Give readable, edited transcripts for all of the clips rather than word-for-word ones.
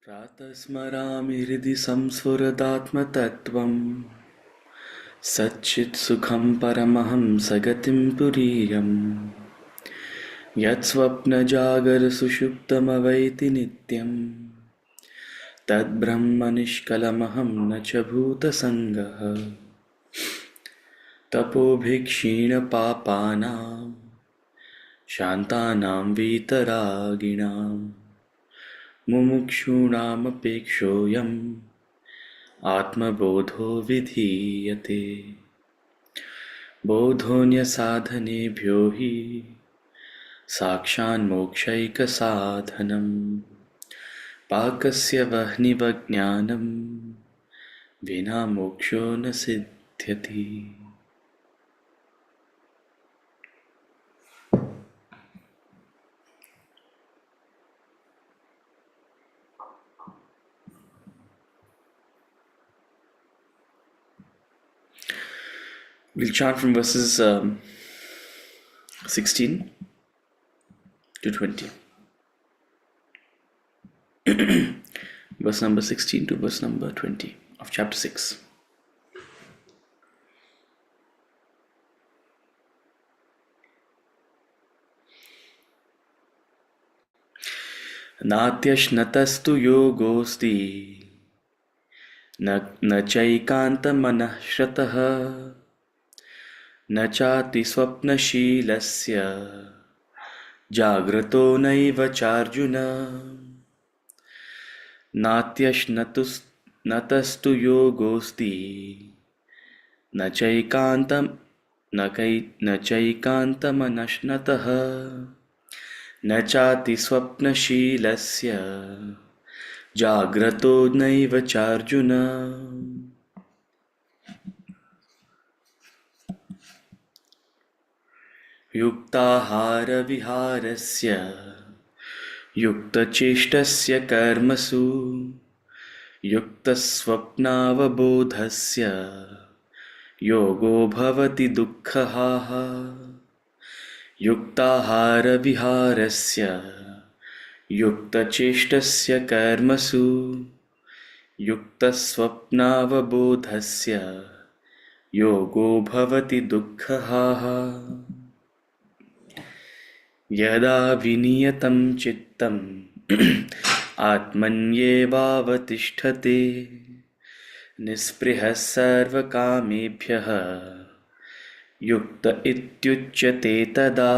प्रातः स्मरामि हृदि संस्फुरदात्मतत्त्वं सच्चित्सुखं परमहंसगतिं तुरीयम् यत्स्वप्नजागरसुषुप्तमवैति नित्यं तद्ब्रह्म निष्कलमहं न च भूतसङ्गः तपोभिक्षीणपापानां शान्तानां वीतरागिणां मुमुक्षूणामपेक्षोऽयम् आत्मबोधो विधीयते। बोधोऽन्यसाधनेभ्यो हि साक्षान्मोक्षैकसाधनम् पाकस्य वह्निवज्ञानं विना मोक्षो न सिद्ध्यति। We'll chant from verses 16 to 20. Verse number 16 to verse number 20 of chapter 6. नात्यश्नतस्तु योगोऽस्ति न चैकान्तमनः श्रतः न चाति स्वप्नशीलस्य जाग्रतो नैव चार्जुन। नात्यश्नतस्तु योगोऽस्ति न चैकान्तमनश्नतः न चाति स्वप्नशीलस्य जाग्रतो नैव चार्जुन। युक्ताहारविहारस्य युक्तचेष्टस्य कर्मसु युक्तस्वप्नावबोधस्य योगो भवति दुःखः। युक्ताहारविहारस्य युक्तचेष्टस्य कर्मसु युक्तस्वप्नावबोधस्य योगो भवति दुःखः। यदा विनियतं चित्तम् आत्मन्येवावतिष्ठते निःस्पृहः सर्वकामेभ्यः युक्त इत्युच्यते तदा।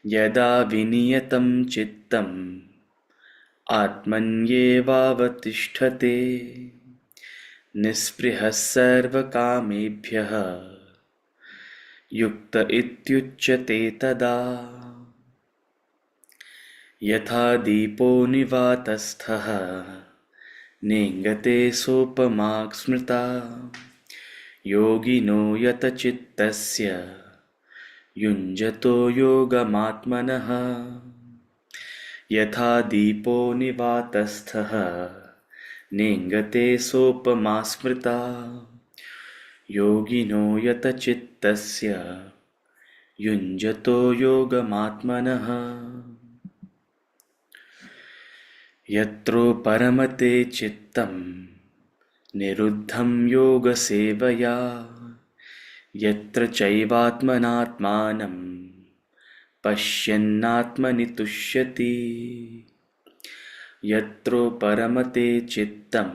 यदा विनियतं चित्तम् आत्मन्येवावतिष्ठते निःस्पृहः सर्वकामेभ्यः युक्त इत्युच्यते तदा। यथा दीपो निवातस्थः नेङ्गते सोपमा स्मृता योगिनो यतचित्तस्य युञ्जतो योगमात्मनः। यथा दीपो निवातस्थः नेङ्गते सोपमा स्मृता योगिनो यतचित्तस्य युञ्जतो योगमात्मनः। यत्रो परमते चित्तं निरुद्धं योगसेवया यत्र चैवात्मनात्मानं पश्यन्नात्मनि तुष्यति। यत्रो परमते चित्तं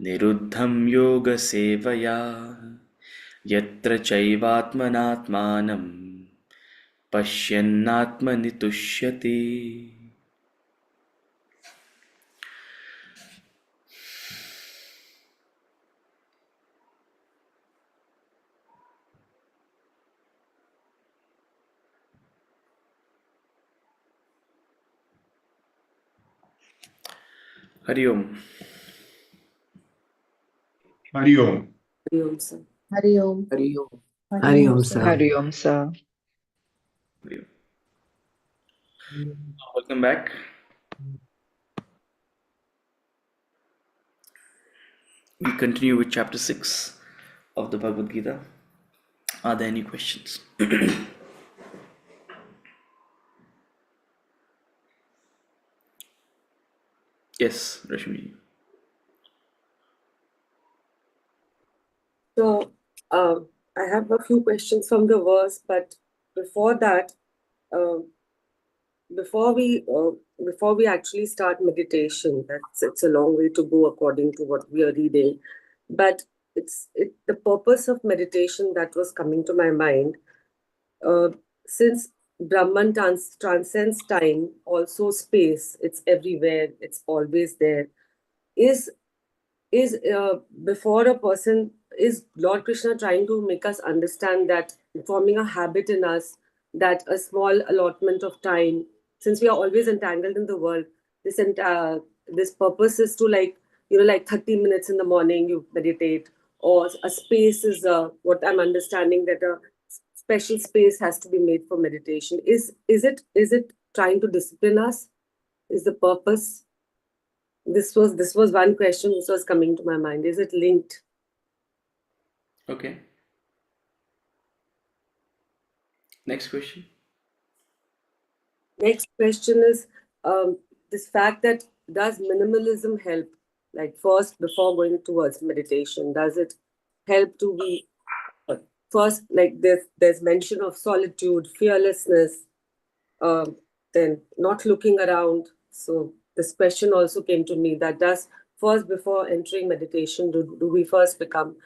निरुद्धं योगसेवया यत्र चैवात्मनात्मानं पश्यन्नात्मनि तुष्यति. Hari Om. Hari Om. Hari Om, sir. Hari Om. Hari Om. Hari Om, sir. Hari Om, sir. Hari Om. Welcome back. We continue with chapter 6 of the Bhagavad Gita. Are there any questions? Yes, Rashmi. So, I have a few questions from the verse, but before that, uh, before we actually start meditation, it's a long way to go according to what we are reading, but the purpose of meditation that was coming to my mind, since Brahman transcends time, also space, it's everywhere, it's always there. Is before a person, is Lord Krishna trying to make us understand that, forming a habit in us, that a small allotment of time, since we are always entangled in the world, this purpose is to, like, like 30 minutes in the morning you meditate, or a space is what I'm understanding, that a special space has to be made for meditation. Is it trying to discipline us? Is the purpose? This was one question which was coming to my mind. Is it linked? Okay. Next question. Next question is, this fact that, does minimalism help? Like, first, before going towards meditation, does it help to be first, like there's mention of solitude, fearlessness, then not looking around. So this question also came to me, that does first, before entering meditation, do we first become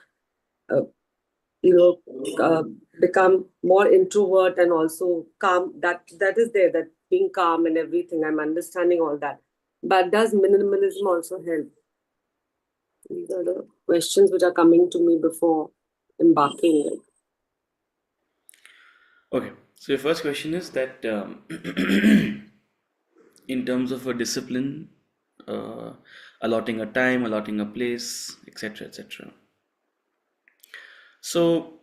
become more introvert and also calm? That is there, that being calm and everything, I'm understanding all that, but does minimalism also help? These are the questions which are coming to me before embarking. Okay, so your first question is that in terms of a discipline, allotting a time, allotting a place, etc., etc. So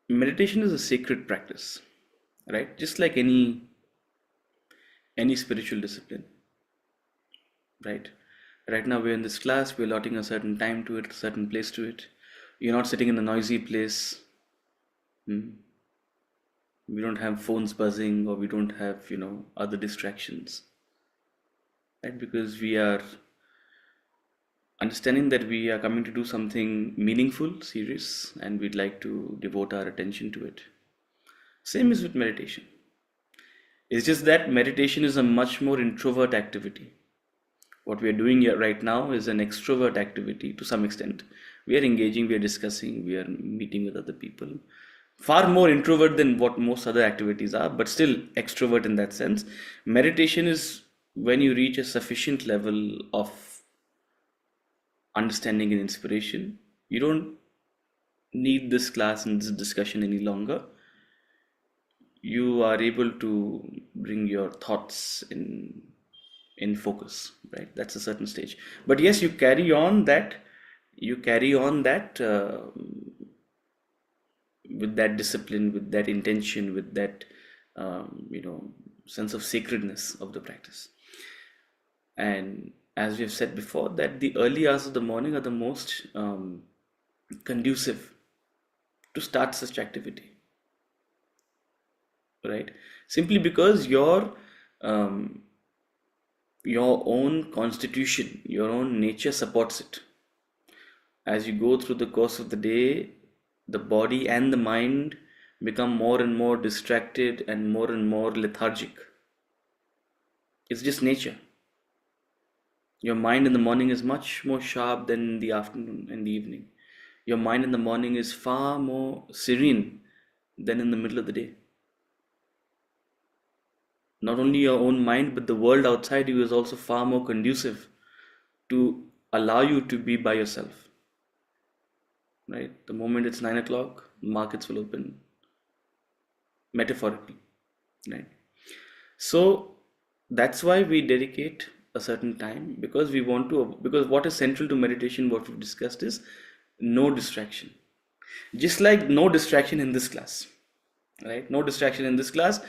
meditation is a sacred practice, right? Just like any spiritual discipline, right? Right now we're in this class, we're allotting a certain time to it, a certain place to it. You're not sitting in a noisy place. We don't have phones buzzing, or we don't have other distractions, right? Because we are understanding that we are coming to do something meaningful, serious, and we'd like to devote our attention to it. Same is with meditation. It's just that meditation is a much more introvert activity. What we are doing here right now is an extrovert activity to some extent. We are engaging, we are discussing, we are meeting with other people. Far more introvert than what most other activities are, but still extrovert in that sense. Meditation is when you reach a sufficient level of understanding and inspiration. You don't need this class and this discussion any longer. You are able to bring your thoughts in focus, right? That's a certain stage. But yes, you carry on that with that discipline, with that intention, with that sense of sacredness of the practice. And as we have said before, that the early hours of the morning are the most conducive to start such activity, right? Simply because your own constitution, your own nature supports it. As you go through the course of the day, the body and the mind become more and more distracted and more lethargic. It's just nature. Your mind in the morning is much more sharp than in the afternoon and the evening. Your mind in the morning is far more serene than in the middle of the day. Not only your own mind, but the world outside you is also far more conducive to allow you to be by yourself. Right? The moment it's 9 o'clock, markets will open metaphorically. Right? So that's why we dedicate a certain time, because we want to, because what is central to meditation, what we've discussed, is no distraction. Just like no distraction in this class, right? No distraction in this class,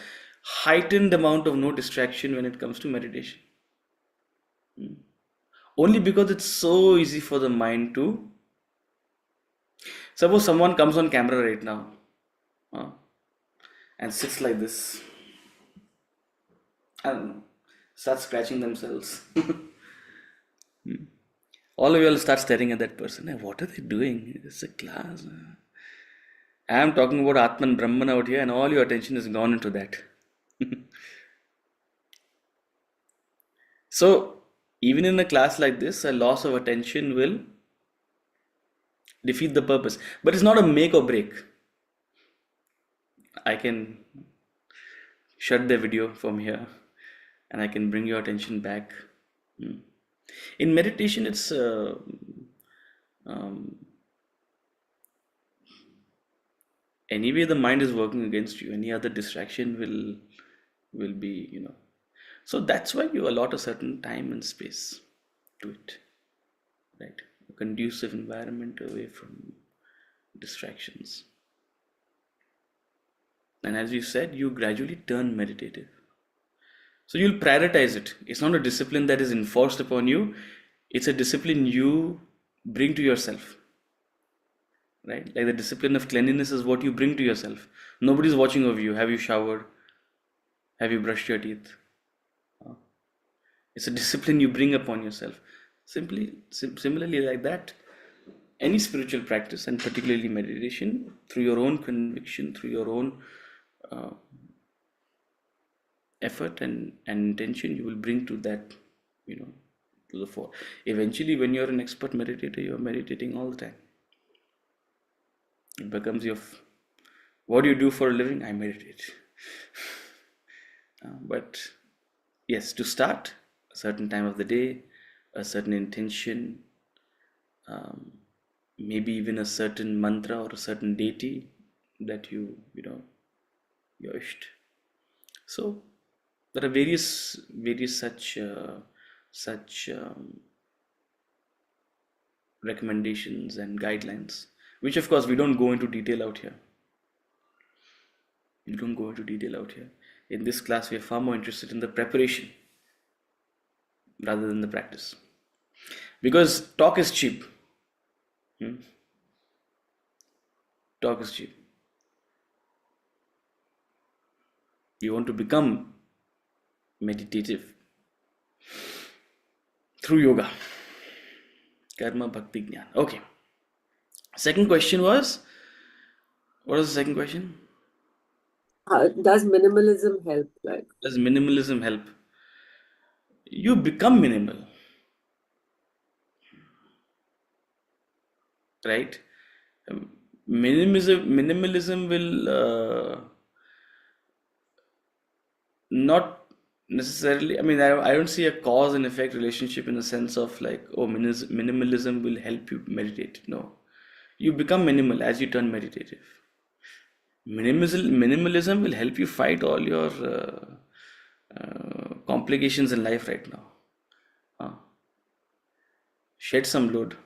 heightened amount of no distraction when it comes to meditation. Only because it's so easy for the mind to, suppose someone comes on camera right now and sits like this and starts scratching themselves. All of you will start staring at that person. Hey, what are they doing? It's a class. I am talking about Atman Brahman out here, and all your attention is gone into that. So, even in a class like this, a loss of attention will defeat the purpose. But it's not a make or break. I can shut the video from here and I can bring your attention back. In meditation, it's anyway the mind is working against you. Any other distraction will be, So that's why you allot a certain time and space to it, right? A conducive environment away from distractions. And as you said, you gradually turn meditative. So you'll prioritize it. It's not a discipline that is enforced upon you. It's a discipline you bring to yourself, right? Like the discipline of cleanliness is what you bring to yourself. Nobody's watching over you. Have you showered? Have you brushed your teeth? It's a discipline you bring upon yourself. Similarly like that, any spiritual practice, and particularly meditation, through your own conviction, through your own effort and intention, you will bring to that, to the fore. Eventually, when you're an expert meditator, you're meditating all the time. It becomes what do you do for a living? I meditate. But yes, to start, a certain time of the day, a certain intention, maybe even a certain mantra or a certain deity that you wished. So there are various such recommendations and guidelines, which of course we don't go into detail out here. In this class, we are far more interested in the preparation rather than the practice, because talk is cheap. Talk is cheap. You want to become meditative through yoga, karma, bhakti, jnana. Okay. Second question was, what was the second question? Does minimalism help? Like, Does minimalism help? You become minimal, right? Minimalism will not necessarily, I mean, I don't see a cause and effect relationship in the sense of like, oh, minimalism will help you meditate. No, you become minimal as you turn meditative. Minimalism will help you fight all your complications in life right now. Shed some load.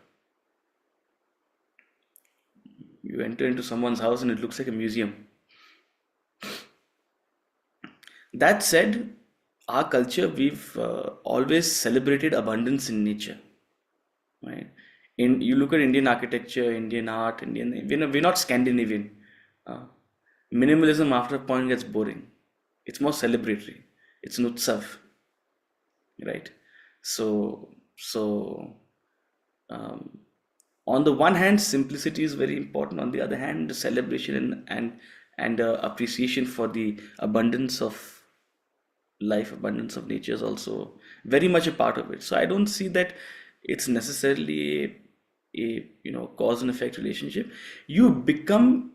You enter into someone's house and it looks like a museum. That said, our culture, we've always celebrated abundance in nature, right? You look at Indian architecture, Indian art, we're not Scandinavian. Minimalism after a point gets boring. It's more celebratory. It's an utsav, right? So on the one hand, simplicity is very important. On the other hand, the celebration and appreciation for the abundance of life, abundance of nature is also very much a part of it. So I don't see that it's necessarily a cause and effect relationship. You become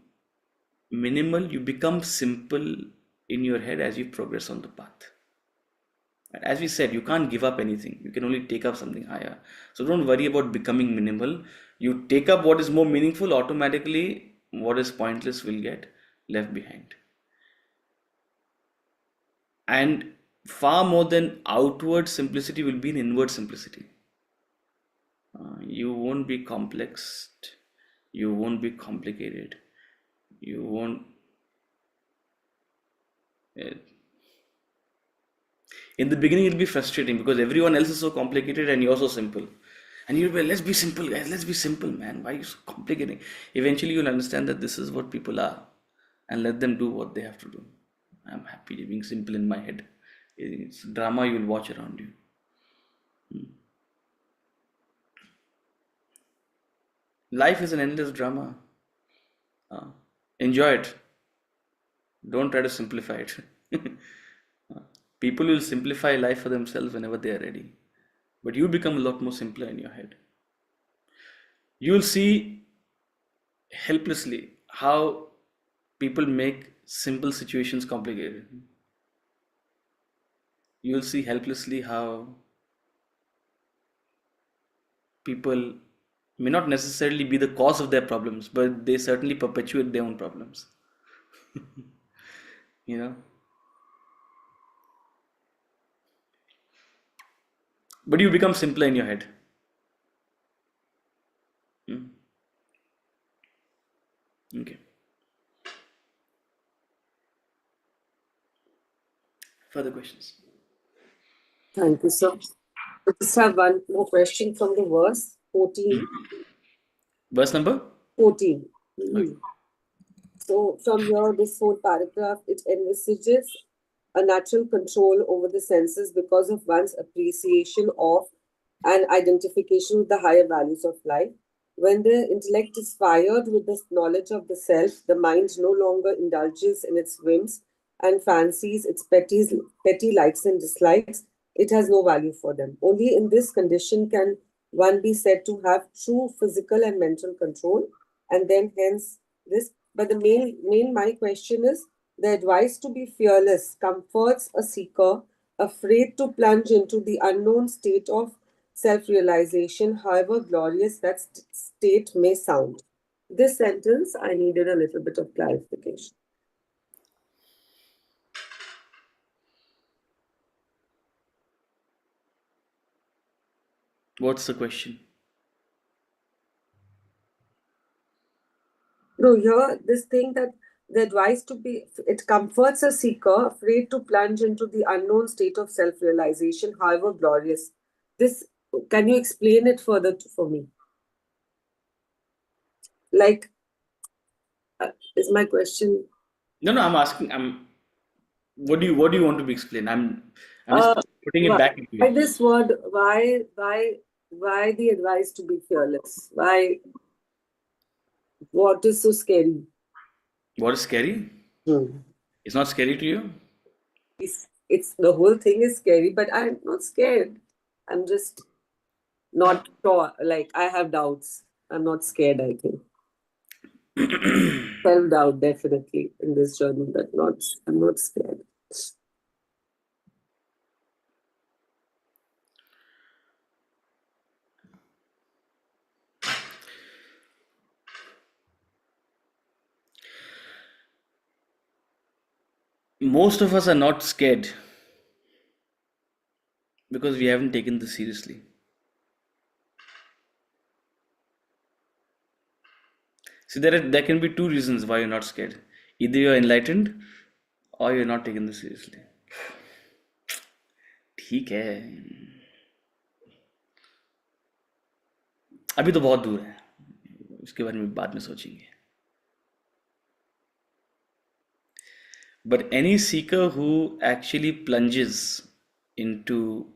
minimal, you become simple in your head as you progress on the path. And as we said, you can't give up anything. You can only take up something higher. So don't worry about becoming minimal. You take up what is more meaningful, automatically what is pointless will get left behind. And far more than outward simplicity will be an inward simplicity. You won't be complex, you won't be complicated, you won't. uh, in the beginning, it'll be frustrating because everyone else is so complicated and you're so simple. And you'll be, let's be simple, guys, let's be simple, man. Why are you so complicating? Eventually, you'll understand that this is what people are and let them do what they have to do. I'm happy being simple in my head. It's drama you'll watch around you. Life is an endless drama. Enjoy it. Don't try to simplify it. People will simplify life for themselves whenever they are ready. But you become a lot more simpler in your head. You will see helplessly how people make simple situations complicated. You will see helplessly how people may not necessarily be the cause of their problems, but they certainly perpetuate their own problems. You know, but you become simpler in your head. Hmm. Okay. Further questions? Thank you, sir. I just have one more question from the verse 14. Verse number? 14. Okay. So from here, this whole paragraph, it envisages a natural control over the senses because of one's appreciation of and identification with the higher values of life. When the intellect is fired with this knowledge of the self, the mind no longer indulges in its whims and fancies, its petty likes and dislikes. It has no value for them. Only in this condition can one be said to have true physical and mental control, and then hence this. But the main my question is the advice to be fearless comforts a seeker afraid to plunge into the unknown state of self-realization, however glorious that state may sound. This sentence, I needed a little bit of clarification. What's the question? No, here, this thing that the advice to be, it comforts a seeker afraid to plunge into the unknown state of self-realization, however glorious. This, can you explain it further for me? Like, is my question? No, I'm asking. What do you want to be explained? I'm just putting it back into Why you. this word? Why the advice to be fearless? Why? What is so scary? What is scary? It's not scary to you? It's the whole thing is scary, but I'm not scared. I'm just not sure. Like I have doubts. I'm not scared, I think. Self-doubt definitely in this journey, but not I'm not scared. Most of us are not scared because we haven't taken this seriously. See, there can be two reasons why you're not scared. Either you're enlightened or you're not taking this seriously. ठीक है, अभी तो बहुत दूर है, उसके बारे में बाद में सोचेंगे. But any seeker who actually plunges into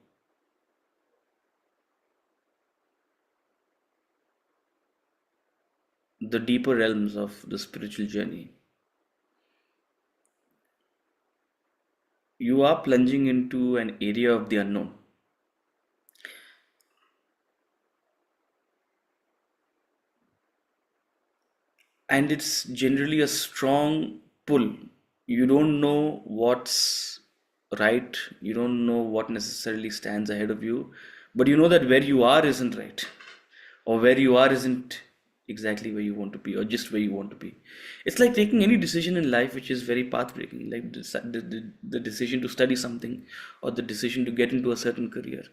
the deeper realms of the spiritual journey, you are plunging into an area of the unknown. And it's generally a strong pull. You don't know what's right, you don't know what necessarily stands ahead of you, but you know that where you are isn't right, or where you are isn't exactly where you want to be, or just where you want to be. It's like taking any decision in life which is very path breaking, like the decision to study something, or the decision to get into a certain career.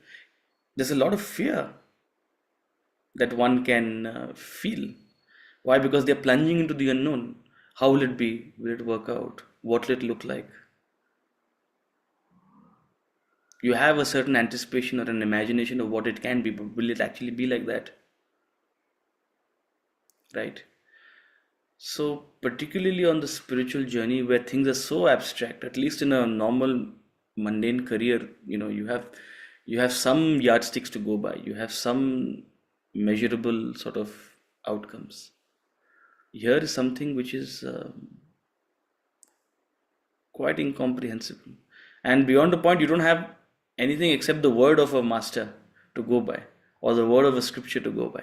There's a lot of fear that one can feel. Why? Because they're plunging into the unknown. How will it be? Will it work out? What will it look like? You have a certain anticipation or an imagination of what it can be, but will it actually be like that? Right? So, particularly on the spiritual journey where things are so abstract, at least in a normal mundane career, you have some yardsticks to go by. You have some measurable sort of outcomes. Here is something which is quite incomprehensible. And beyond the point, you don't have anything except the word of a master to go by, or the word of a scripture to go by.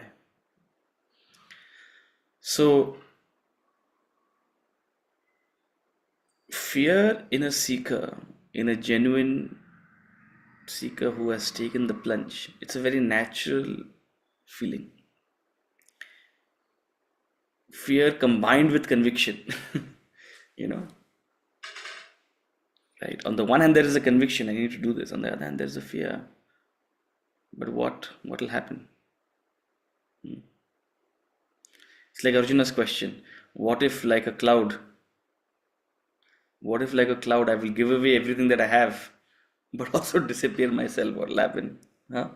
So, fear in a seeker, in a genuine seeker who has taken the plunge, it's a very natural feeling. Fear combined with conviction, you know, right? On the one hand, there is a conviction, I need to do this. On the other hand, there's a fear. But what will happen? It's like Arjuna's question. What if like a cloud? What if like a cloud I will give away everything that I have, but also disappear myself? What will happen? Huh?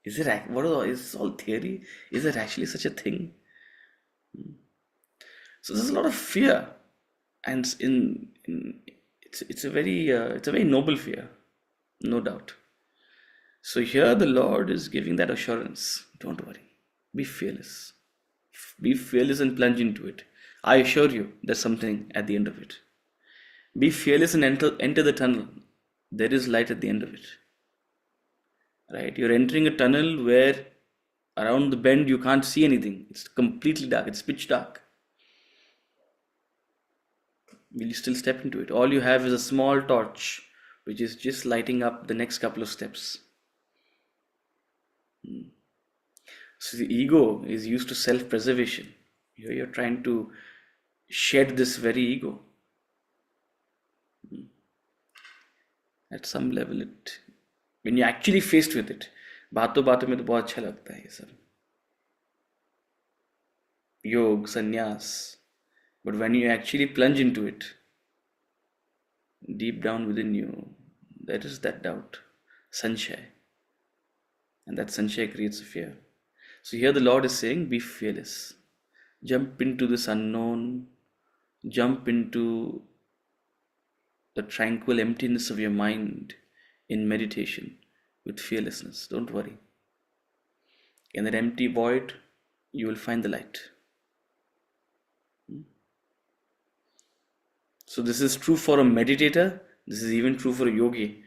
Is this all theory? Is there actually such a thing? So there's a lot of fear, and it's a very noble fear, no doubt. So here the Lord is giving that assurance. Don't worry. Be fearless. Be fearless and plunge into it. I assure you there's something at the end of it. Be fearless and enter the tunnel. There is light at the end of it. Right? You're entering a tunnel where around the bend you can't see anything. It's completely dark. It's pitch dark. Will you still step into it? All you have is a small torch which is just lighting up the next couple of steps. So the ego is used to self-preservation. Here you're trying to shed this very ego. At some level, when you're actually faced with it, बातों बातों में तो बहुत अच्छा लगता है ये सब, योग, sannyas. But when you actually plunge into it, deep down within you, there is that doubt, sanshaya. And that sanshaya creates a fear. So here the Lord is saying, be fearless. Jump into this unknown. Jump into the tranquil emptiness of your mind in meditation with fearlessness. Don't worry. In that empty void, you will find the light. So this is true for a meditator. This is even true for a yogi.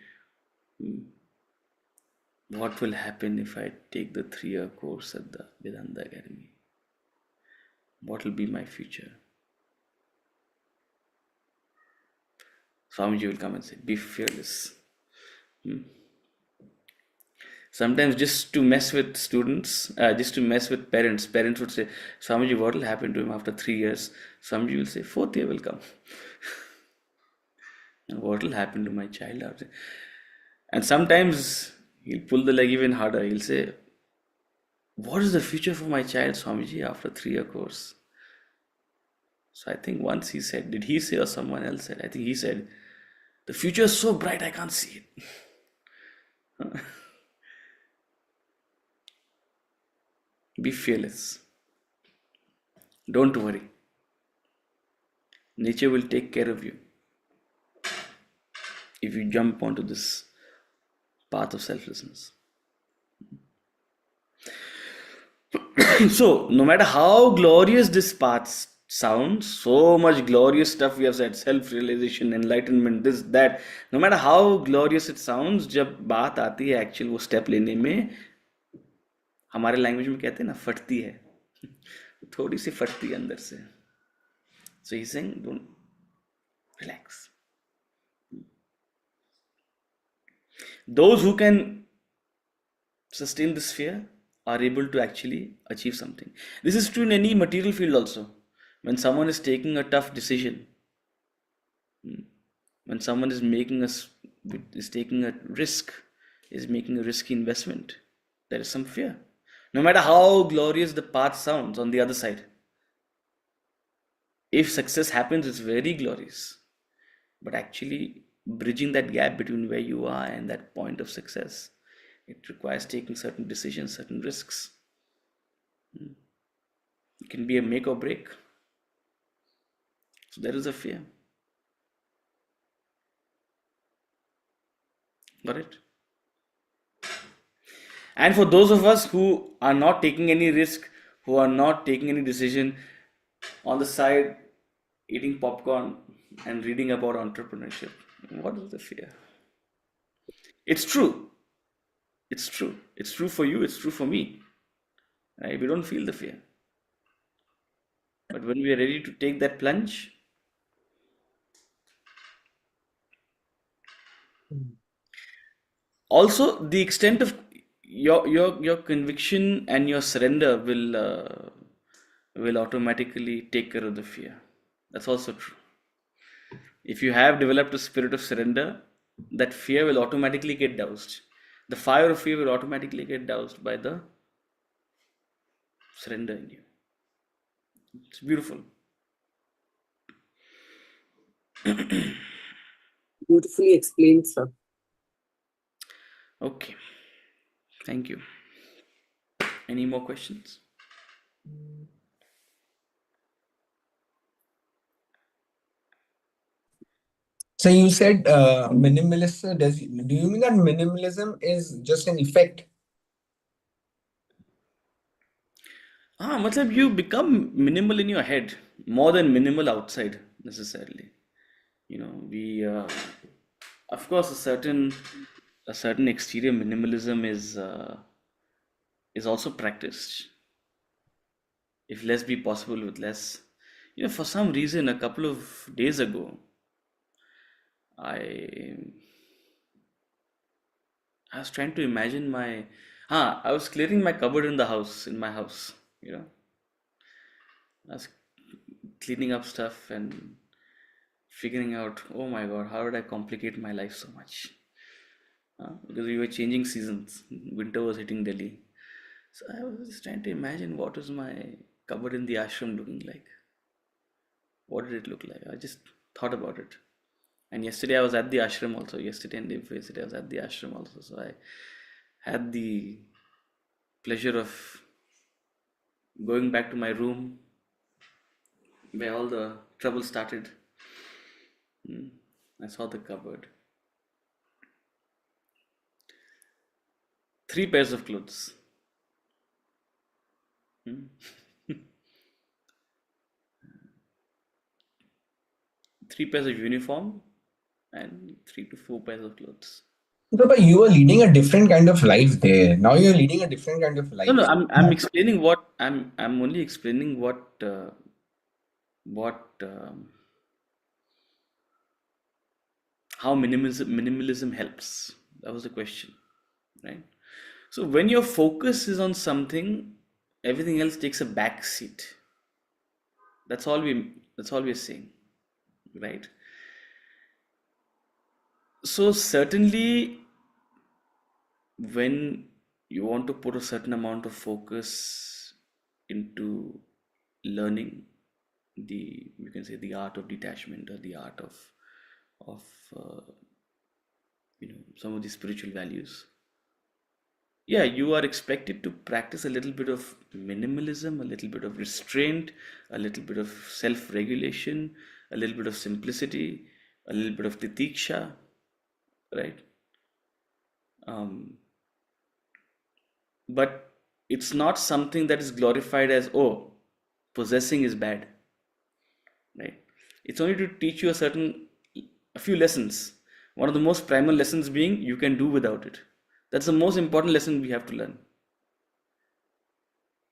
What will happen if I take the 3-year course at the Vedanta Academy? What will be my future? Swamiji will come and say, be fearless. Sometimes just to mess with students, just to mess with parents would say, Swamiji, what will happen to him after 3 years? Swamiji will say, 4th year will come. And what will happen to my child after? And sometimes he'll pull the leg even harder. He'll say, what is the future for my child, Swamiji, after 3-year course? So I think once he said, did he say or someone else said? I think he said, the future is so bright I can't see it. Be fearless. Don't worry. Nature will take care of you if you jump onto this path of selflessness. So, no matter how glorious this path sounds, so much glorious stuff we have said, self-realization, enlightenment, this, that. No matter how glorious it sounds, जब बात आती है actual वो step लेने में, हमारे language में कहते हैं ना, फटती है. थोड़ी सी फटती है अंदर से. So he's saying, don't relax. Those who can sustain this fear are able to actually achieve something. This is true in any material field also. When someone is taking a tough decision, when someone is taking a risk, is making a risky investment, there is some fear. No matter how glorious the path sounds on the other side, if success happens, it's very glorious. But actually, bridging that gap between where you are and that point of success, it requires taking certain decisions, certain risks. It can be a make or break. So there is a fear. Got it? And for those of us who are not taking any risk, who are not taking any decision, on the side eating popcorn and reading about entrepreneurship, what is the fear? It's true. It's true. It's true for you. It's true for me. Right? We don't feel the fear. But when we are ready to take that plunge, also the extent of your conviction and your surrender will automatically take care of the fear. That's also true. If you have developed a spirit of surrender, that fear will automatically get doused. The fire of fear will automatically get doused by the surrender in you. It's beautiful. Beautifully explained, sir. Okay. Thank you. Any more questions? So you said minimalist. Do you mean that minimalism is just an effect? Matlab you become minimal in your head more than minimal outside necessarily. You know, of course, a certain exterior minimalism is also practiced. If less be possible with less. You know, for some reason, a couple of days ago, I was trying to imagine I was clearing my cupboard in my house, you know. I was cleaning up stuff and figuring out, oh my God, how did I complicate my life so much? Because we were changing seasons. Winter was hitting Delhi. So I was just trying to imagine what was my cupboard in the ashram looking like. What did it look like? I just thought about it. And yesterday I was at the ashram also. Yesterday and day before yesterday I was at the ashram also. So I had the pleasure of going back to my room where all the trouble started. I saw the cupboard. 3 pairs of clothes. 3 pairs of uniform and 3 to 4 pairs of clothes. No, but you were leading a different kind of life there. Now you're leading a different kind of life. No, I'm explaining what I'm only explaining how minimalism helps. That was the question, right? So when your focus is on something, everything else takes a back seat. That's all we're saying, right? So certainly when you want to put a certain amount of focus into learning you can say the art of detachment or the art of some of the spiritual values, yeah, you are expected to practice a little bit of minimalism, a little bit of restraint, a little bit of self-regulation, a little bit of simplicity, a little bit of titiksha, right? But it's not something that is glorified as, oh, possessing is bad. right? It's only to teach you a few lessons. One of the most primal lessons being you can do without it. That's the most important lesson we have to learn.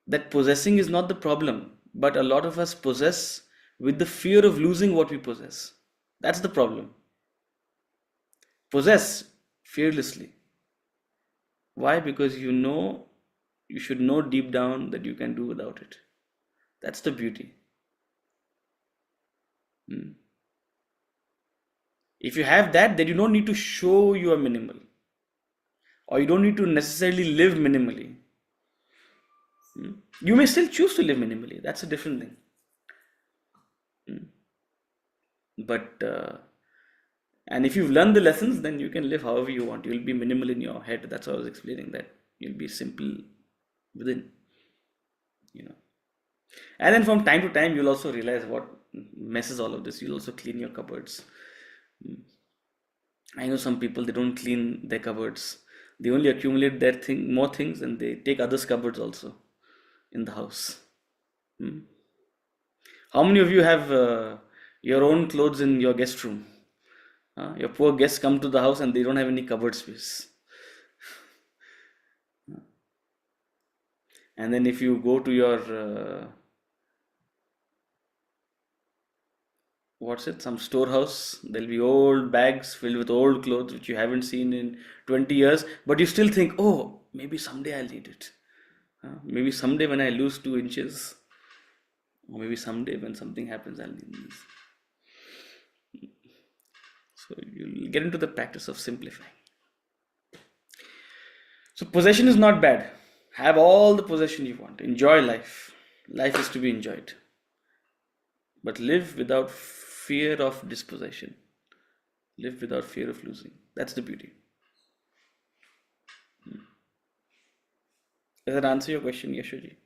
That possessing is not the problem, but a lot of us possess with the fear of losing what we possess. That's the problem. Possess fearlessly. Why? Because you should know deep down that you can do without it. That's the beauty. Hmm. If you have that, then you don't need to show you are minimal, or you don't need to necessarily live minimally. You may still choose to live minimally. That's a different thing. But and if you've learned the lessons, then you can live however you want. You'll be minimal in your head. That's what I was explaining, that you'll be simple within, you know. And then from time to time, you'll also realize what messes all of this. You'll also clean your cupboards. I know some people, they don't clean their cupboards. They only accumulate more things, and they take others' cupboards also in the house. How many of you have your own clothes in your guest room? Your poor guests come to the house and they don't have any cupboard space. And then if you go to your some storehouse, there'll be old bags filled with old clothes which you haven't seen in 20 years, but you still think, oh, maybe someday I'll need it. Maybe someday when I lose 2 inches, or maybe someday when something happens, I'll need these. So you'll get into the practice of simplifying. So possession is not bad. Have all the possession you want. Enjoy life. Life is to be enjoyed. But live without fear of dispossession. Live without fear of losing. That's the beauty. Does that answer your question, Yashoji?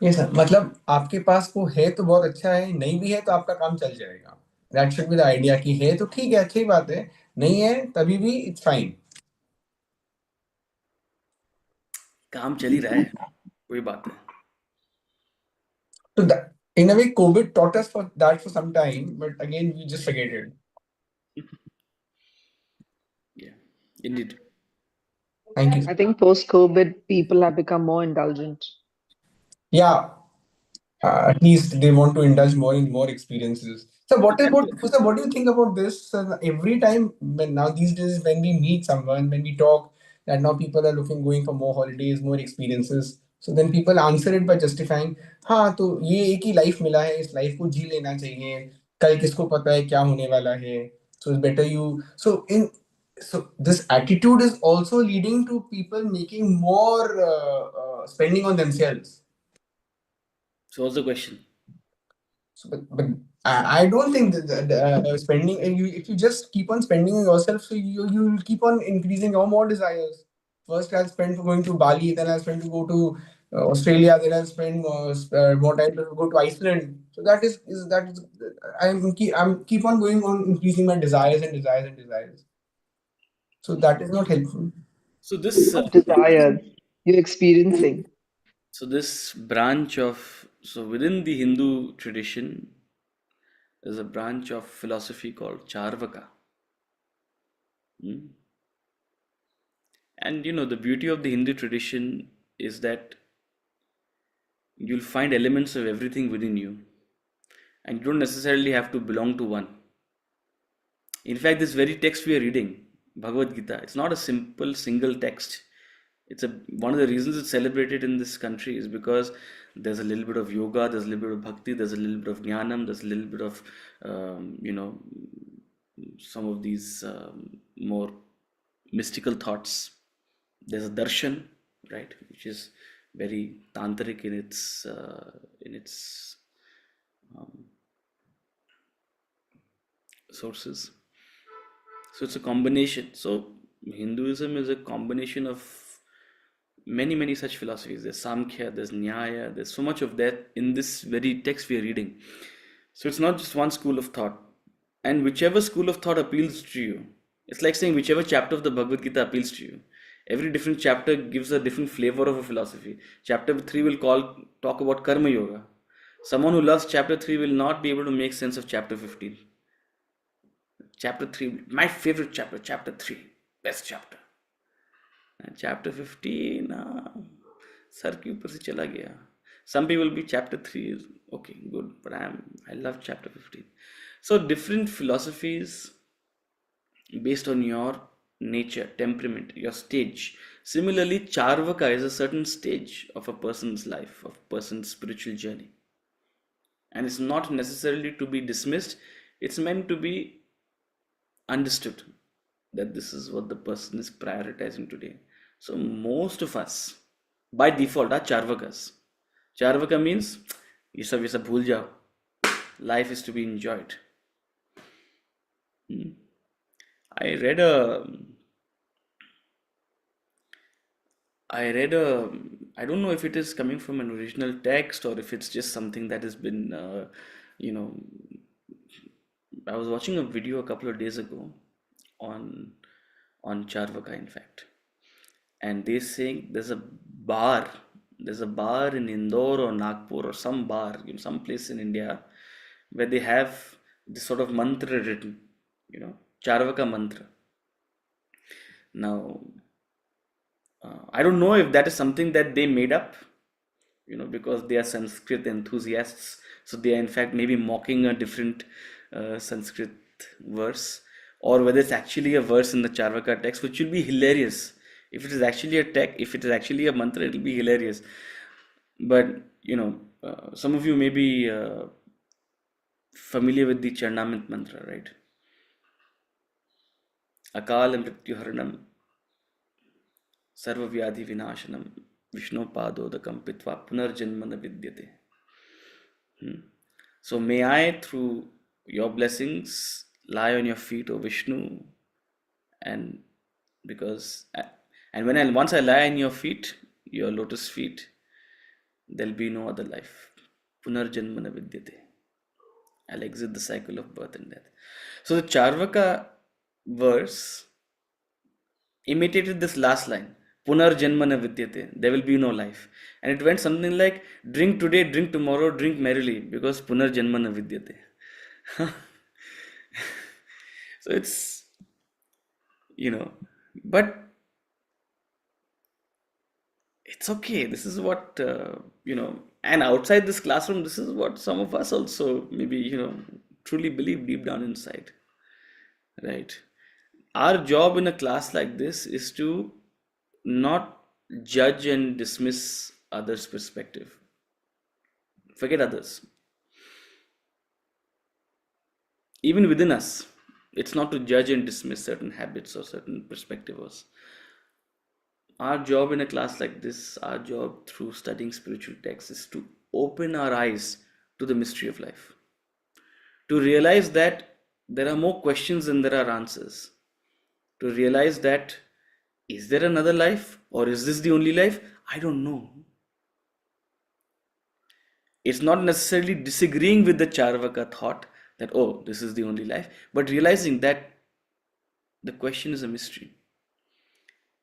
Yes, sir. मतलब आपके पास वो है तो बहुत अच्छा है, नहीं भी है तो आपका काम चल जाएगा. That should be the idea कि है तो ठीक है, अच्छी बात है, नहीं है तभी भी it's fine. काम चल ही रहा है, कोई बात है. So that, in a way, COVID taught us for that for some time, but again we just forget it. Yeah, indeed. Thank you. I think post-COVID, people have become more indulgent. Yeah, at least they want to indulge more in more experiences. So what do you think about this? Every time these days when we meet someone, when we talk, that now people are going for more holidays, more experiences. So then people answer it by justifying, हाँ तो ये एक ही life मिला है, इस life को जी लेना चाहिए, कल किसको पता है क्या होने वाला है. So it's better so this attitude is also leading to people making more spending on themselves. So what's the question? So, but I don't think that spending, if you just keep on spending on yourself, so you'll keep on increasing your more desires. First, I'll spend for going to Bali, then I'll spend to go to Australia, then I'll spend more time to go to Iceland. So I'm keep on going on increasing my desires and desires and desires. So that is not helpful. So this Desires, you're experiencing. So this branch of, so within the Hindu tradition, there's a branch of philosophy called Charvaka. And the beauty of the Hindu tradition is that you'll find elements of everything within you, and you don't necessarily have to belong to one. In fact, this very text we are reading, Bhagavad Gita, it's not a simple single text. One of the reasons it's celebrated in this country is because there's a little bit of yoga, there's a little bit of bhakti, there's a little bit of jnanam, there's a little bit of some of these more mystical thoughts. There's a darshan, right, which is very tantric in its sources. So it's a combination. So Hinduism is a combination of many such philosophies. There's Samkhya, there's Nyaya, there's so much of that in this very text we are reading. So it's not just one school of thought. And whichever school of thought appeals to you, it's like saying whichever chapter of the Bhagavad Gita appeals to you. Every different chapter gives a different flavor of a philosophy. Chapter 3 will talk about Karma Yoga. Someone who loves chapter 3 will not be able to make sense of chapter 15. Chapter 3, my favorite chapter, chapter 3, best chapter. And chapter 15, sir के ऊपर से चला गया. Some people will be chapter 3 is okay, good, but I love chapter 15. So different philosophies based on your nature, temperament, your stage. Similarly, Charvaka is a certain stage of a person's life, of a person's spiritual journey. And it's not necessarily to be dismissed, it's meant to be understood that this is what the person is prioritizing today. So most of us, by default, are Charvakas. Charvaka means, ये सब भूल जाओ. Life is to be enjoyed. I read a, I don't know if it is coming from an original text or if it's just something that has been, you know, I was watching a video a couple of days ago on Charvaka, in fact, and they saying there's a bar in Indore or Nagpur or some bar, some place in India where they have this sort of mantra written, Charvaka mantra. Now, I don't know if that is something that they made up, because they are Sanskrit enthusiasts. So they are in fact maybe mocking a different Sanskrit verse, or whether it's actually a verse in the Charvaka text, which will be hilarious. If it is actually a text, if it is actually a mantra, it will be hilarious. But, some of you may be familiar with the Charnamrit mantra, right? Akal mrityu haranam sarva vyadhi vinashanam Vishnu padodakam pitva punarjanmana vidyate. So may I, through your blessings, lie on your feet, O Vishnu, and once I lie on your feet, your lotus feet, there'll be no other life. Punarjanmana vidyate. I'll exit the cycle of birth and death. So the Charvaka verse imitated this last line, Punarjanmana vidyate, there will be no life. And it went something like, drink today, drink tomorrow, drink merrily, because Punarjanmana vidyate. So it's, but it's okay. This is what, and outside this classroom, this is what some of us also maybe, truly believe deep down inside, right? Our job in a class like this is to not judge and dismiss others' perspective. Forget others. Even within us, it's not to judge and dismiss certain habits or certain perspectives. Our job in a class like this, our job through studying spiritual texts, is to open our eyes to the mystery of life. To realize that there are more questions than there are answers. To realize that, is there another life, or is this the only life? I don't know. It's not necessarily disagreeing with the Charvaka thought that, oh, this is the only life, but realizing that the question is a mystery.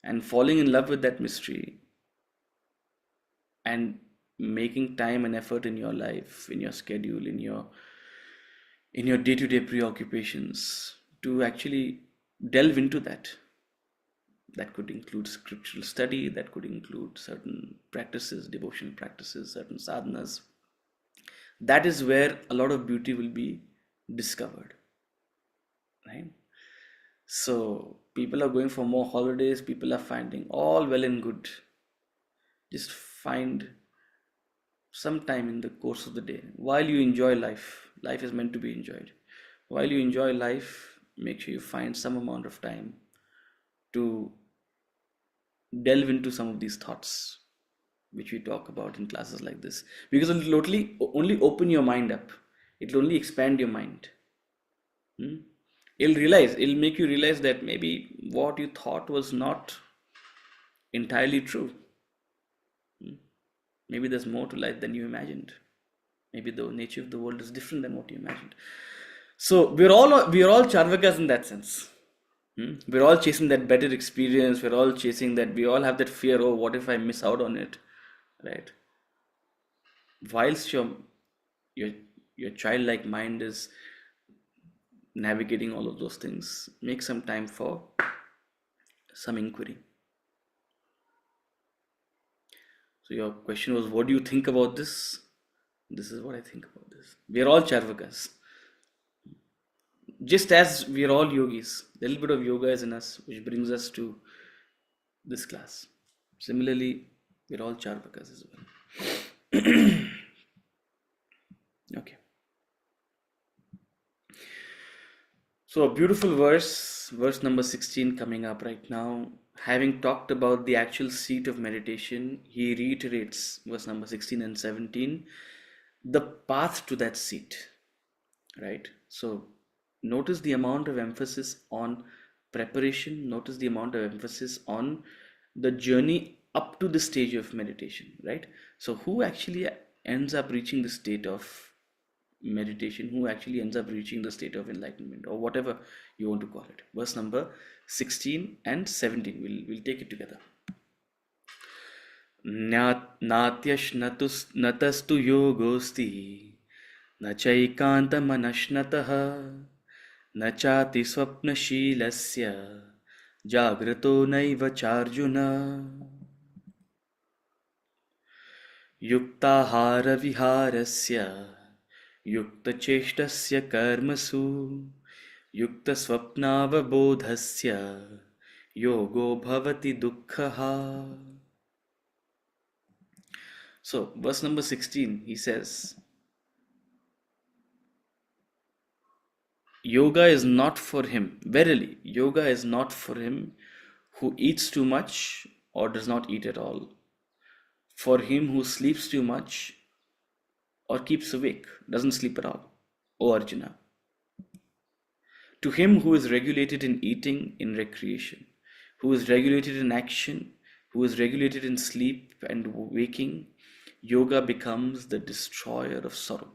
And falling in love with that mystery and making time and effort in your life, in your schedule, in your day-to-day preoccupations to actually delve into that. That could include scriptural study, that could include certain practices, devotional practices, certain sadhanas. That is where a lot of beauty will be discovered, right? So people are going for more holidays, people are finding all well and good. Just find some time in the course of the day while you enjoy life. Life is meant to be enjoyed. While you enjoy life, make sure you find some amount of time to delve into some of these thoughts which we talk about in classes like this, because it will only open your mind up. It will only expand your mind. It'll make you realize that maybe what you thought was not entirely true. Maybe there's more to life than you imagined. Maybe the nature of the world is different than what you imagined. So we're all Charvakas in that sense. We're all chasing that better experience. We're all chasing that. We all have that fear. Oh, what if I miss out on it, right? Whilst you're your childlike mind is navigating all of those things, make some time for some inquiry. So your question was, what do you think about this? This is what I think about this. We are all Charvakas. Just as we are all yogis, a little bit of yoga is in us, which brings us to this class. Similarly, we're all Charvakas as well. Okay. So a beautiful verse number 16 coming up right now. Having talked about the actual seat of meditation, he reiterates verse number 16 and 17, the path to that seat, right? So notice the amount of emphasis on preparation, notice the amount of emphasis on the journey up to the stage of meditation, right? So who actually ends up reaching the state of meditation, who actually ends up reaching the state of enlightenment, or whatever you want to call it? Verse number 16 and 17, we'll take it together. Natyash natastu yogosti न चैकान्तमनश्नतः न चाति स्वप्नशीलस्य जाग्रतो नैव चार्जुन युक्ताहारविहारस्य युक्तचेष्टस्य कर्मसु युक्तस्वप्नावबोधस्य योगो भवति दुःखः. So verse number 16, he says, yoga is not for him, verily, yoga is not for him who eats too much or does not eat at all, for him who sleeps too much or keeps awake, doesn't sleep at all, O Arjuna. To him who is regulated in eating, in recreation, who is regulated in action, who is regulated in sleep and waking, yoga becomes the destroyer of sorrow.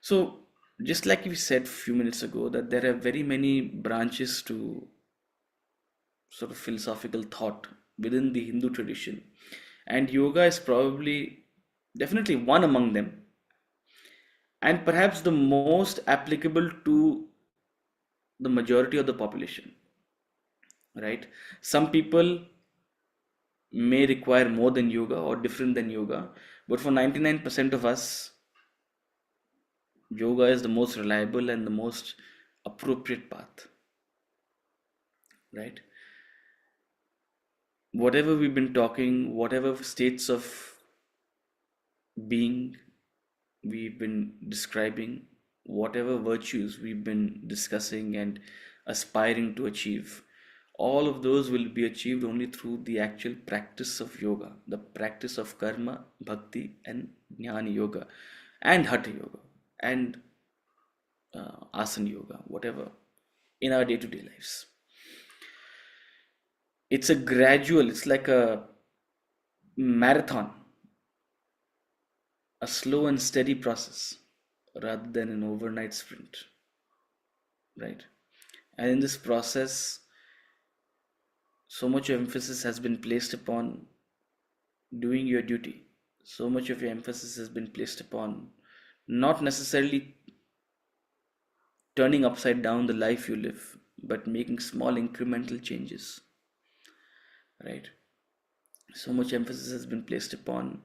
So, just like we said a few minutes ago, that there are very many branches to sort of philosophical thought within the Hindu tradition, and yoga is probably definitely one among them, and perhaps the most applicable to the majority of the population, right? Some people may require more than yoga or different than yoga, but for 99% of us, yoga is the most reliable and the most appropriate path, right? Whatever we've been talking, whatever states of being we've been describing, whatever virtues we've been discussing and aspiring to achieve, all of those will be achieved only through the actual practice of yoga, the practice of karma, bhakti, and jnana yoga, and hatha yoga, and asana yoga, whatever, in our day-to-day lives. It's a gradual, it's like a marathon, a slow and steady process rather than an overnight sprint, right? And in this process, so much emphasis has been placed upon doing your duty. So much of your emphasis has been placed upon not necessarily turning upside down the life you live, but making small incremental changes, right? So much emphasis has been placed upon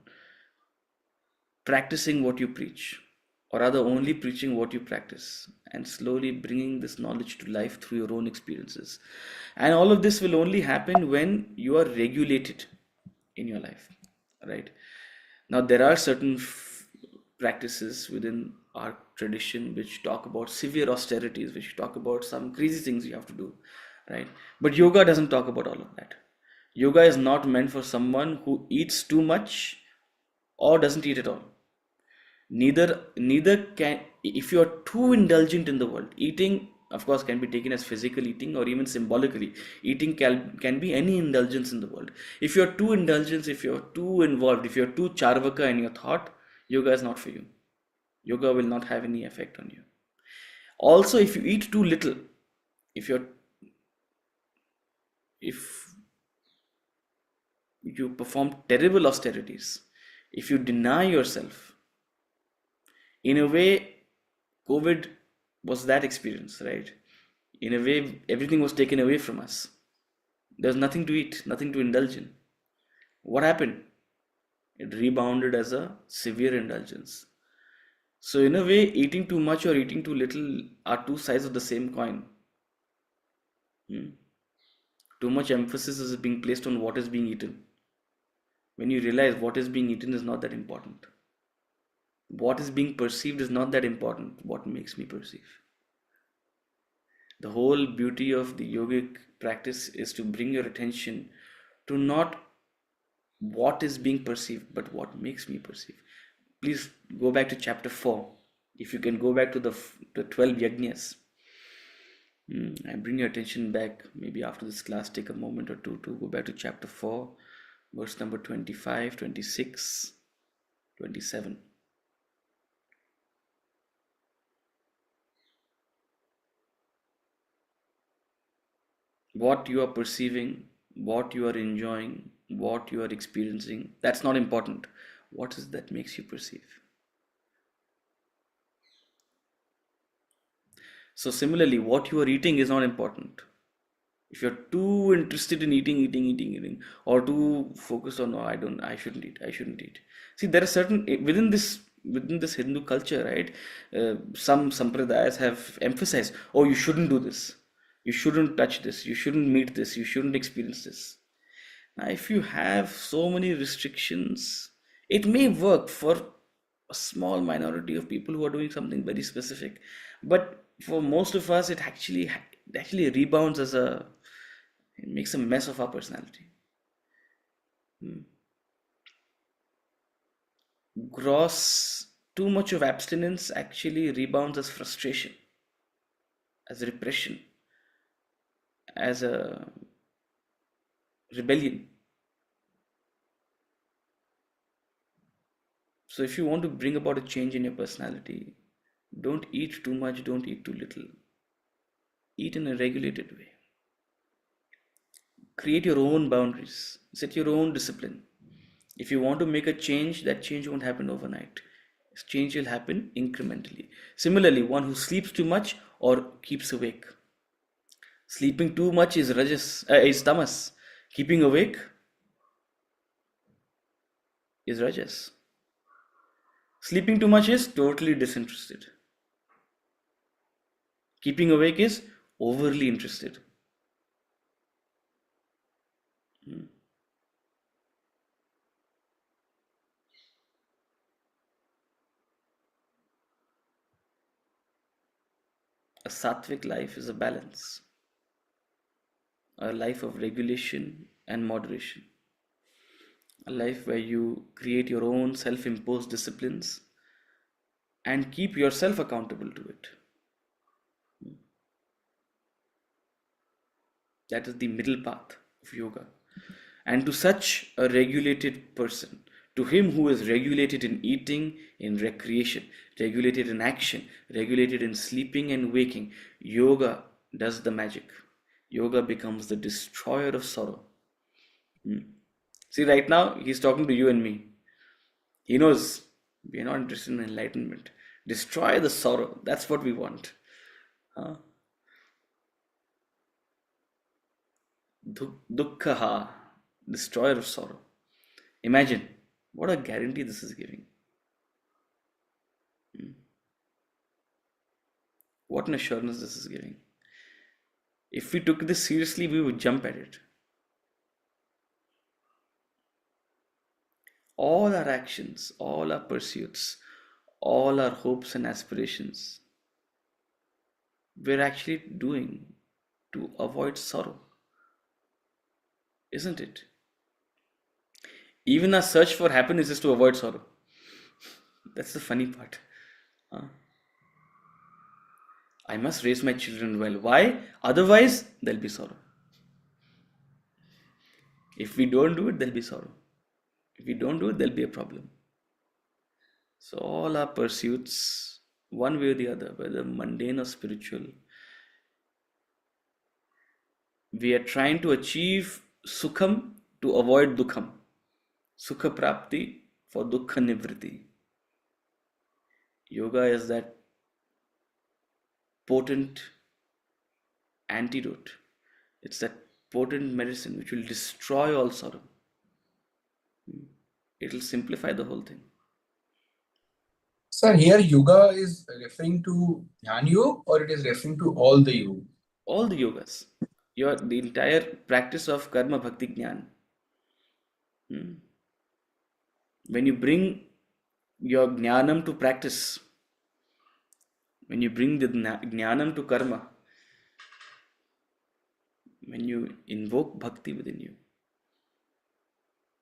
practicing what you preach, or rather only preaching what you practice, and slowly bringing this knowledge to life through your own experiences. And all of this will only happen when you are regulated in your life, right? Now, there are certain practices within our tradition which talk about severe austerities, which talk about some crazy things you have to do, right? But yoga doesn't talk about all of that. Yoga is not meant for someone who eats too much or doesn't eat at all. Neither can, if you are too indulgent in the world, eating of course can be taken as physical eating or even symbolically. Eating can be any indulgence in the world. If you're too indulgent, if you're too involved, if you're too charvaka in your thought, yoga is not for you. Yoga will not have any effect on you. Also, if you eat too little, if you perform terrible austerities, If you deny yourself, in a way, COVID was that experience, right? In a way, everything was taken away from us. There's nothing to eat, nothing to indulge in. What happened? It rebounded as a severe indulgence. So, in a way, eating too much or eating too little are two sides of the same coin. Too much emphasis is being placed on what is being eaten, when you realize what is being eaten is not that important. What is being perceived is not that important. What makes me perceive? The whole beauty of the yogic practice is to bring your attention to not what is being perceived, but what makes me perceive. Please go back to chapter 4. If you can go back to the 12 yajnas, and bring your attention back, maybe after this class, take a moment or two to go back to chapter 4, verse number 25, 26, 27. What you are perceiving, what you are enjoying, what you are experiencing, that's not important. What is that makes you perceive? So similarly, what you are eating is not important. If you're too interested in eating, or too focused on, no, I shouldn't eat. See, there are certain, within this Hindu culture, right? Some sampradayas have emphasized, oh, you shouldn't do this. You shouldn't touch this. You shouldn't meet this. You shouldn't experience this. Now, if you have so many restrictions, it may work for a small minority of people who are doing something very specific, but for most of us, it actually rebounds it makes a mess of our personality. Too much of abstinence actually rebounds as frustration, as repression, as a rebellion. So if you want to bring about a change in your personality, don't eat too much, don't eat too little. Eat in a regulated way. Create your own boundaries, set your own discipline. If you want to make a change, that change won't happen overnight. Change will happen incrementally. Similarly, one who sleeps too much or keeps awake. Sleeping too much is is tamas. Keeping awake is rajas. Sleeping too much is totally disinterested. Keeping awake is overly interested. A sattvic life is a balance, a life of regulation and moderation, a life where you create your own self-imposed disciplines and keep yourself accountable to it. That is the middle path of yoga. And to such a regulated person, to him who is regulated in eating, in recreation, regulated in action, regulated in sleeping and waking, yoga does the magic. Yoga becomes the destroyer of sorrow. See, right now, he's talking to you and me. He knows we are not interested in enlightenment. Destroy the sorrow. That's what we want. Dukkha, destroyer of sorrow. Imagine what a guarantee this is giving. What an assurance this is giving. If we took this seriously, we would jump at it. All our actions, all our pursuits, all our hopes and aspirations, we're actually doing to avoid sorrow, isn't it? Even our search for happiness is to avoid sorrow. That's the funny part. I must raise my children well. Why? Otherwise, there'll be sorrow. If we don't do it, there'll be sorrow. If we don't do it, there'll be a problem. So all our pursuits, one way or the other, whether mundane or spiritual, we are trying to achieve sukham to avoid dukkham. Sukha prapti for dukkha nivriti. Yoga is that potent antidote. It's that potent medicine which will destroy all sorrow. It will simplify the whole thing. Sir, here yoga is referring to Jnana Yoga or it is referring to all the yoga? All the yogas, the entire practice of karma bhakti jnana. When you bring your jnanam to practice, when you bring the jnanam to karma, when you invoke bhakti within you,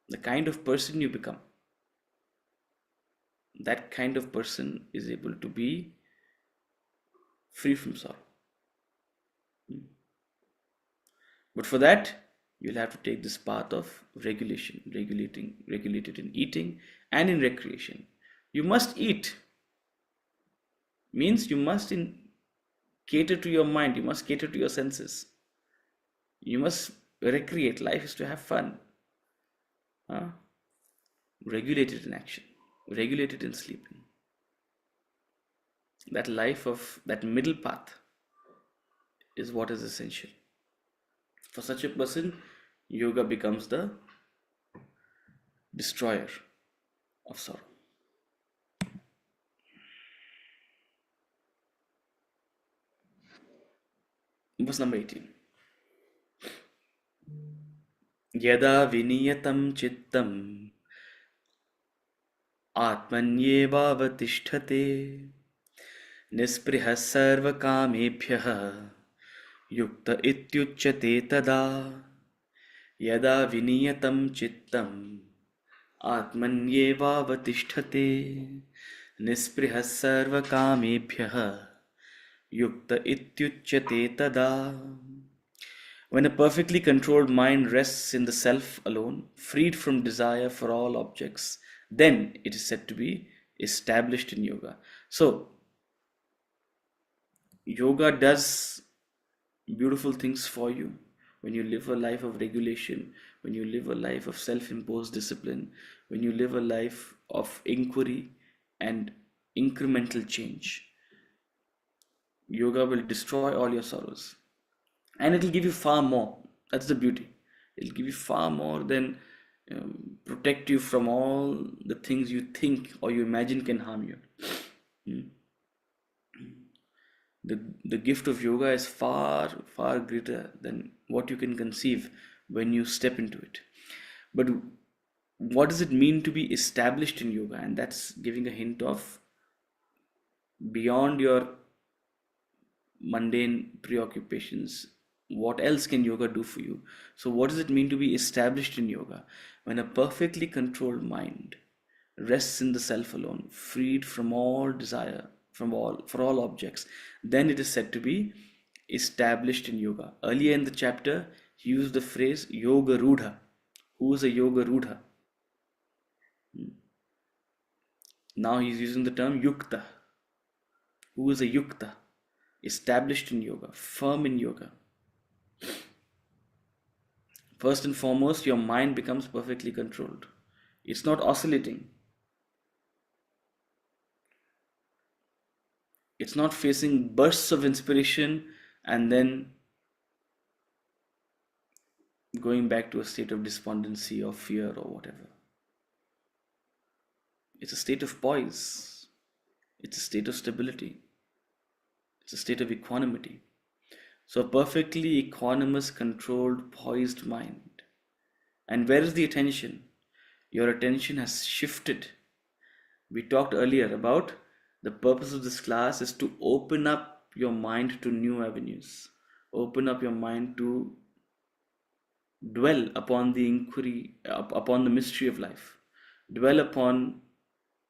the kind of person you become, that kind of person is able to be free from sorrow. But for that, you'll have to take this path of regulation, regulated in eating and in recreation. You must eat, means you must cater to your mind, you must cater to your senses. You must recreate. Life is to have fun. Regulated in action, regulated in sleeping. That life of that middle path is what is essential. For such a person, yoga becomes the destroyer of sorrow. Verse number 18. Yada viniyatam chittam atmanyevavatisthate nisprihah sarva kamebhyah yukta ityuchyate tada. Yada viniyatam chittam atmanyevavatisthate nisprihah sarva kamebhyah yukta ityuchyate tada. When a perfectly controlled mind rests in the self alone, freed from desire for all objects, then it is said to be established in yoga. So, yoga does beautiful things for you when you live a life of regulation, when you live a life of self-imposed discipline, when you live a life of inquiry and incremental change. Yoga will destroy all your sorrows. And it'll give you far more. That's the beauty. It'll give you far more than protect you from all the things you think or you imagine can harm you. The gift of yoga is far, far greater than what you can conceive when you step into it. But what does it mean to be established in yoga? And that's giving a hint of beyond your mundane preoccupations. What else can yoga do for you? So what does it mean to be established in yoga? When a perfectly controlled mind rests in the self alone, freed from all desire, for all objects, then it is said to be established in yoga. Earlier in the chapter, he used the phrase yoga rudha. Who is a yoga rudha? Now he's using the term yukta. Who is a yukta? Established in yoga, firm in yoga. First and foremost, your mind becomes perfectly controlled. It's not oscillating. It's not facing bursts of inspiration and then going back to a state of despondency or fear or whatever. It's a state of poise. It's a state of stability. It's a state of equanimity. So a perfectly equanimous, controlled, poised mind. And where is the attention? Your attention has shifted. We talked earlier about the purpose of this class is to open up your mind to new avenues. Open up your mind to dwell upon the inquiry, upon the mystery of life. Dwell upon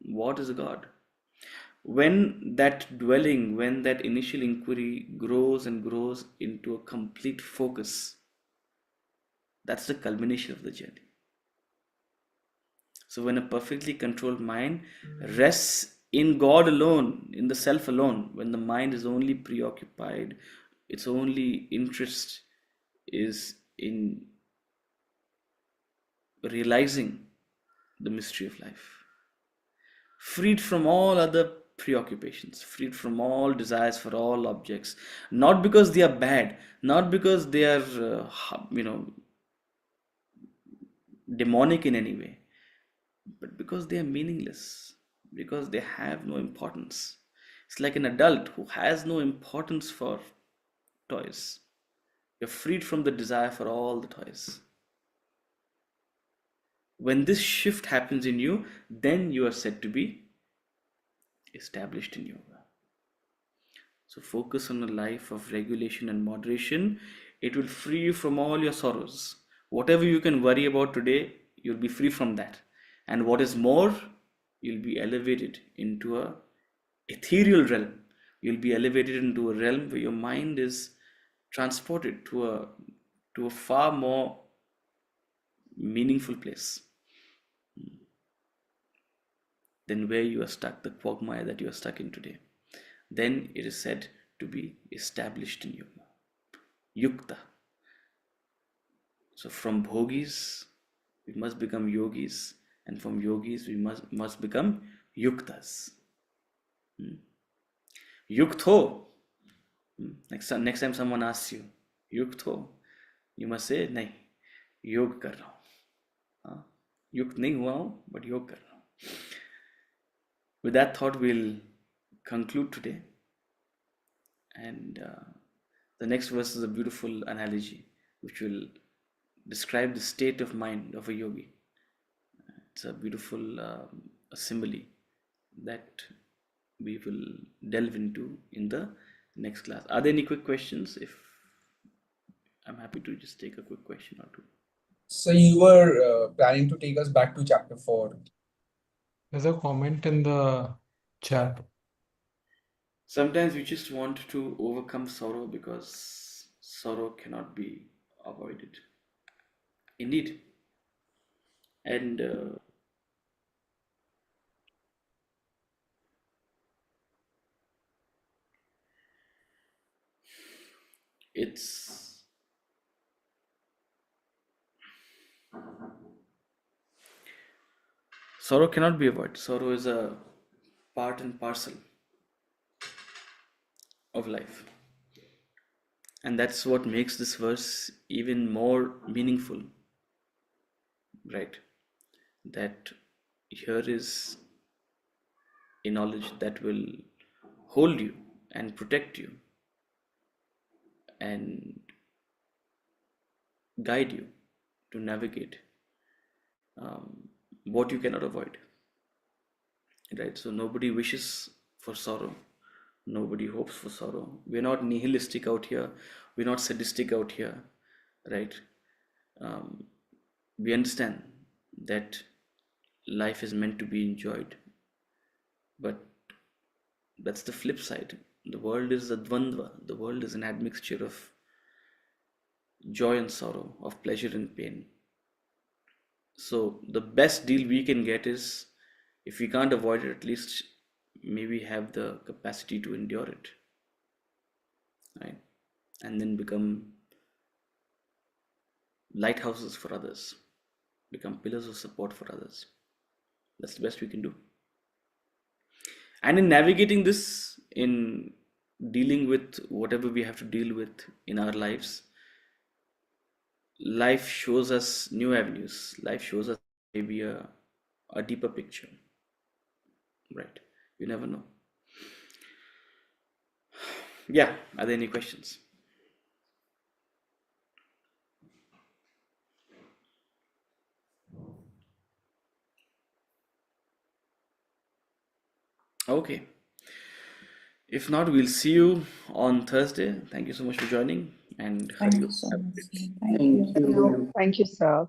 what is God. When that dwelling, when that initial inquiry grows and grows into a complete focus, that's the culmination of the journey. So when a perfectly controlled mind rests in God alone, in the self alone, when the mind is only preoccupied, its only interest is in realizing the mystery of life. freed from all other preoccupations, freed from all desires for all objects, not because they are bad, not because they are, demonic in any way, but because they are meaningless, because they have no importance. It's like an adult who has no importance for toys. You're freed from the desire for all the toys. When this shift happens in you, then you are said to be established in yoga. So focus on a life of regulation and moderation. It will free you from all your sorrows. Whatever you can worry about today, you'll be free from that. And what is more, you'll be elevated into a ethereal realm. You'll be elevated into a realm where your mind is transported to a far more meaningful place than where you are stuck, the quagmire that you are stuck in today. Then it is said to be established in yoga. Yukta. So from bhogis, we must become yogis, and from yogis, we must become yuktas. Yukt ho. Next time someone asks you, yukt ho, you must say, nahi, योग कर रहा हूँ. युक्त नहीं हुआ हूँ, but योग कर रहा हूँ. With that thought, we'll conclude today. And the next verse is a beautiful analogy which will describe the state of mind of a yogi. It's a beautiful simile that we will delve into in the next class. Are there any quick questions? If I'm happy to just take a quick question or two. So you were planning to take us back to chapter 4. There's a comment in the chat. Sometimes we just want to overcome sorrow because sorrow cannot be avoided. Indeed. And sorrow cannot be avoided. Sorrow is a part and parcel of life. And that's what makes this verse even more meaningful, right? That here is a knowledge that will hold you and protect you and guide you to navigate what you cannot avoid, right? So nobody wishes for sorrow. Nobody hopes for sorrow. We're not nihilistic out here. We're not sadistic out here, right? We understand that life is meant to be enjoyed, but that's the flip side. The world is a dvandva. The world is an admixture of joy and sorrow, of pleasure and pain. So the best deal we can get is, if we can't avoid it, at least maybe have the capacity to endure it, right? And then become lighthouses for others, become pillars of support for others. That's the best we can do. And in navigating this, in dealing with whatever we have to deal with in our lives, life shows us new avenues. Life shows us maybe a deeper picture, right? You never know. Yeah, are there any questions? Okay. If not, we'll see you on Thursday. Thank you so much for joining, and Thank Hari you Om. so Have a much. good day. Thank you. Thank you, sir.